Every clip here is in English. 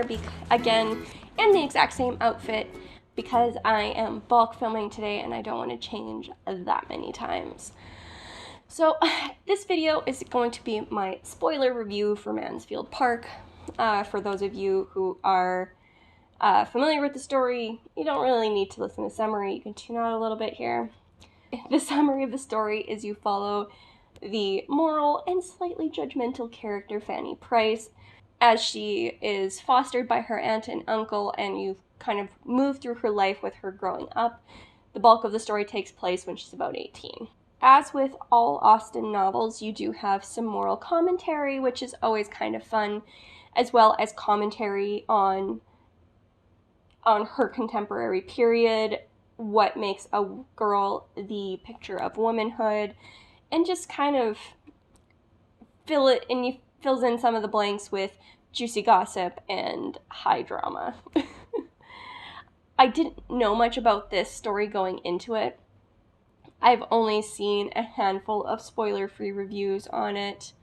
here again in the exact same outfit because I am bulk filming today and I don't want to change that many times. So this video is going to be my spoiler review for Mansfield Park. For those of you who are familiar with the story, you don't really need to listen to the summary. You can tune out a little bit here. The summary of the story is you follow the moral and slightly judgmental character Fannie Price as she is fostered by her aunt and uncle, and you kind of move through her life with her growing up. The bulk of the story takes place when she's about 18. As with all Austen novels, you do have some moral commentary, which is always kind of fun, as well as commentary on her contemporary period, what makes a girl the picture of womanhood, and just kind of fills in some of the blanks with juicy gossip and high drama. I didn't know much about this story going into it. I've only seen a handful of spoiler-free reviews on it.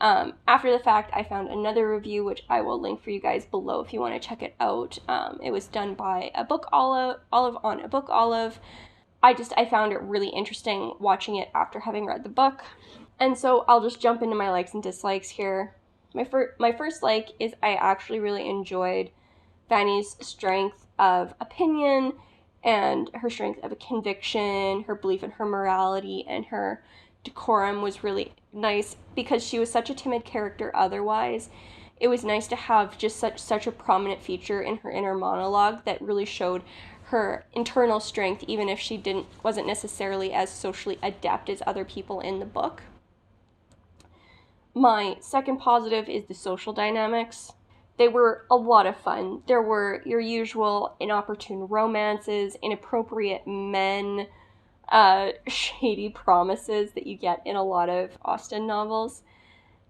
After the fact, I found another review, which I will link for you guys below if you want to check it out. It was done by a Book Olive on a Book Olive. I found it really interesting watching it after having read the book. And so I'll just jump into my likes and dislikes here. My first like is I actually really enjoyed Fannie's strength of opinion and her strength of conviction, her belief in her morality, and her decorum was really nice because she was such a timid character otherwise. It was nice to have just such a prominent feature in her inner monologue that really showed her internal strength, even if she wasn't necessarily as socially adept as other people in the book. My second positive is the social dynamics. They were a lot of fun. There were your usual inopportune romances, inappropriate men, shady promises that you get in a lot of Austen novels.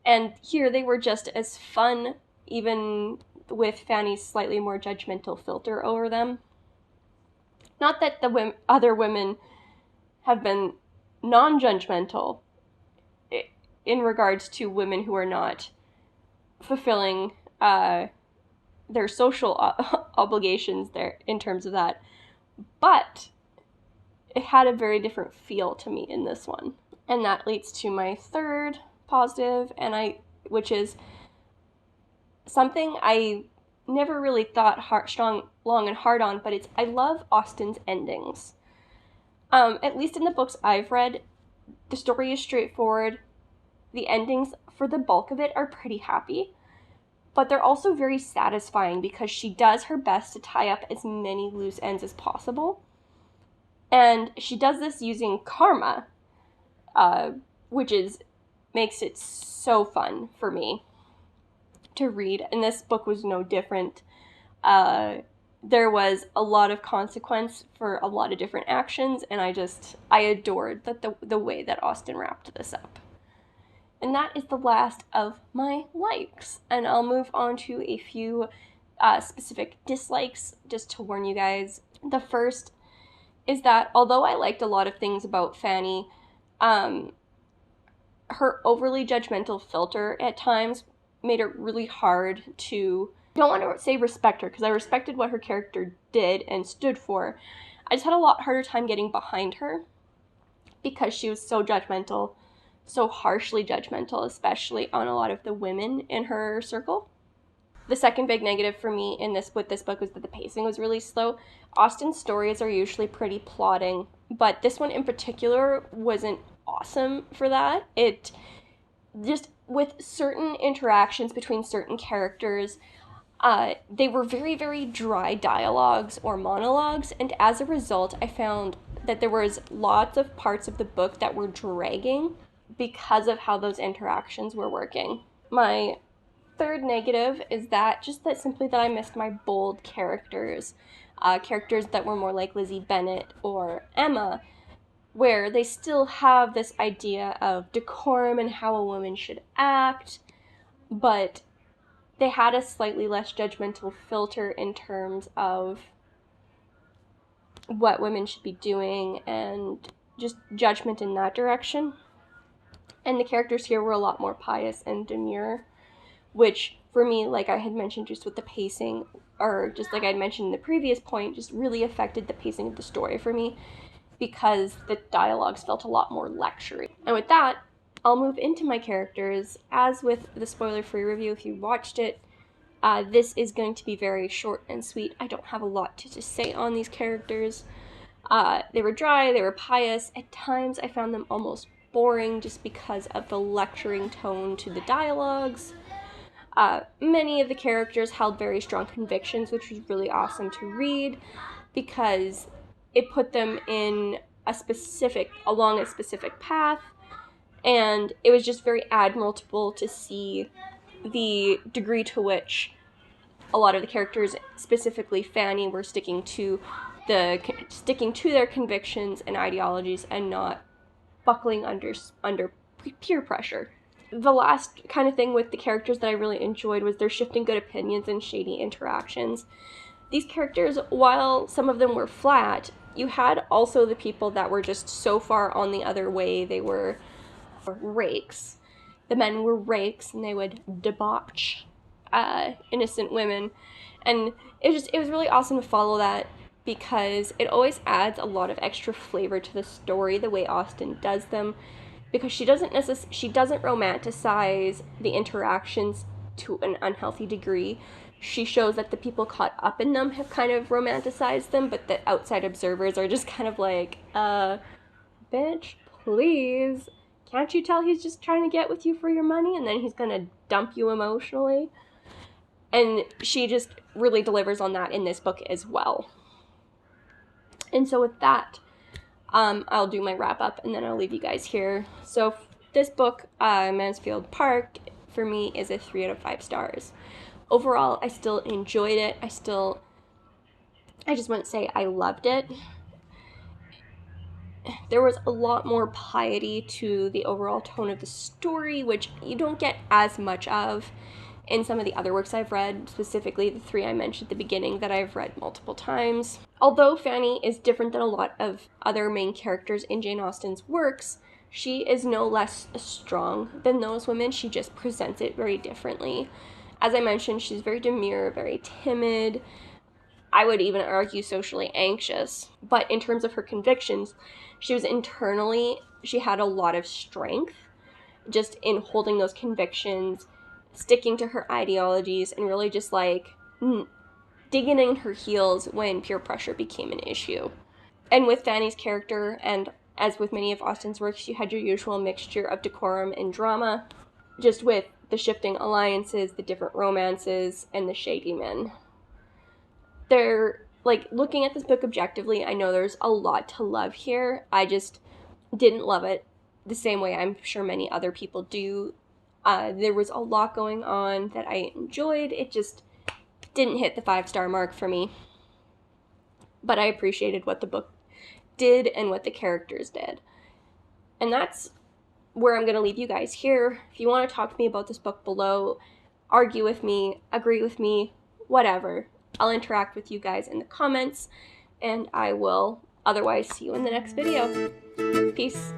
And here they were just as fun, even with Fannie's slightly more judgmental filter over them. Not that the other women have been non-judgmental in regards to women who are not fulfilling their social obligations there in terms of that. But it had a very different feel to me in this one. And that leads to my third positive, which is something I never really thought long and hard on, but I love Austen's endings. At least in the books I've read, the story is straightforward. The endings, for the bulk of it, are pretty happy, but they're also very satisfying because she does her best to tie up as many loose ends as possible. And she does this using karma, which makes it so fun for me to read, and this book was no different. There was a lot of consequence for a lot of different actions, and I adored the way that Austen wrapped this up. And that is the last of my likes, and I'll move on to a few specific dislikes, just to warn you guys. The first is that although I liked a lot of things about Fannie, her overly judgmental filter at times made it really hard to, I don't want to say respect her, because I respected what her character did and stood for. I just had a lot harder time getting behind her because she was so judgmental, so harshly judgmental, especially on a lot of the women in her circle. The second big negative for me with this book was that the pacing was really slow. Austen's stories are usually pretty plotting, but this one in particular wasn't awesome for that. It just, with certain interactions between certain characters, they were very, very dry dialogues or monologues, and as a result, I found that there was lots of parts of the book that were dragging because of how those interactions were working. My third negative is that I missed my bold characters, characters that were more like Lizzie Bennet or Emma, where they still have this idea of decorum and how a woman should act, but they had a slightly less judgmental filter in terms of what women should be doing and just judgment in that direction. And the characters here were a lot more pious and demure, which for me, like I had mentioned just with the pacing, or just like I'd mentioned in the previous point, just really affected the pacing of the story for me because the dialogues felt a lot more lectury. And with that, I'll move into my characters. As with the spoiler-free review, if you watched it, this is going to be very short and sweet. I don't have a lot to just say on these characters. They were dry, they were pious. At times I found them almost boring just because of the lecturing tone to the dialogues. Many of the characters held very strong convictions, which was really awesome to read because it put them in along a specific path, and it was just very admirable to see the degree to which a lot of the characters, specifically Fannie, were sticking to their convictions and ideologies and not buckling under peer pressure. The last kind of thing with the characters that I really enjoyed was their shifting good opinions and shady interactions. These characters, while some of them were flat, you had also the people that were just so far on the other way. They were rakes. The men were rakes, and they would debauch innocent women. And it was really awesome to follow that because it always adds a lot of extra flavor to the story, the way Austen does them, because she doesn't romanticize the interactions to an unhealthy degree. She shows that the people caught up in them have kind of romanticized them, but the outside observers are just kind of like, bitch, please, can't you tell he's just trying to get with you for your money, and then he's gonna dump you emotionally? And she just really delivers on that in this book as well. And so with that, I'll do my wrap up and then I'll leave you guys here. So this book, Mansfield Park, for me is a 3 out of 5 stars. Overall, I still enjoyed it. I just wouldn't say I loved it. There was a lot more piety to the overall tone of the story, which you don't get as much of in some of the other works I've read, specifically the 3 I mentioned at the beginning that I've read multiple times. Although Fannie is different than a lot of other main characters in Jane Austen's works, she is no less strong than those women. She just presents it very differently. As I mentioned, she's very demure, very timid. I would even argue socially anxious. But in terms of her convictions, she had a lot of strength just in holding those convictions, sticking to her ideologies, and really just like digging in her heels when peer pressure became an issue. And with Fannie's character, and as with many of Austen's works, you had your usual mixture of decorum and drama, just with the shifting alliances, the different romances, and the shady men. Looking at this book objectively, I know there's a lot to love here. I just didn't love it the same way I'm sure many other people do. There was a lot going on that I enjoyed. It just didn't hit the 5-star mark for me. But I appreciated what the book did and what the characters did. And that's where I'm going to leave you guys here. If you want to talk to me about this book below, argue with me, agree with me, whatever, I'll interact with you guys in the comments, and I will otherwise see you in the next video. Peace.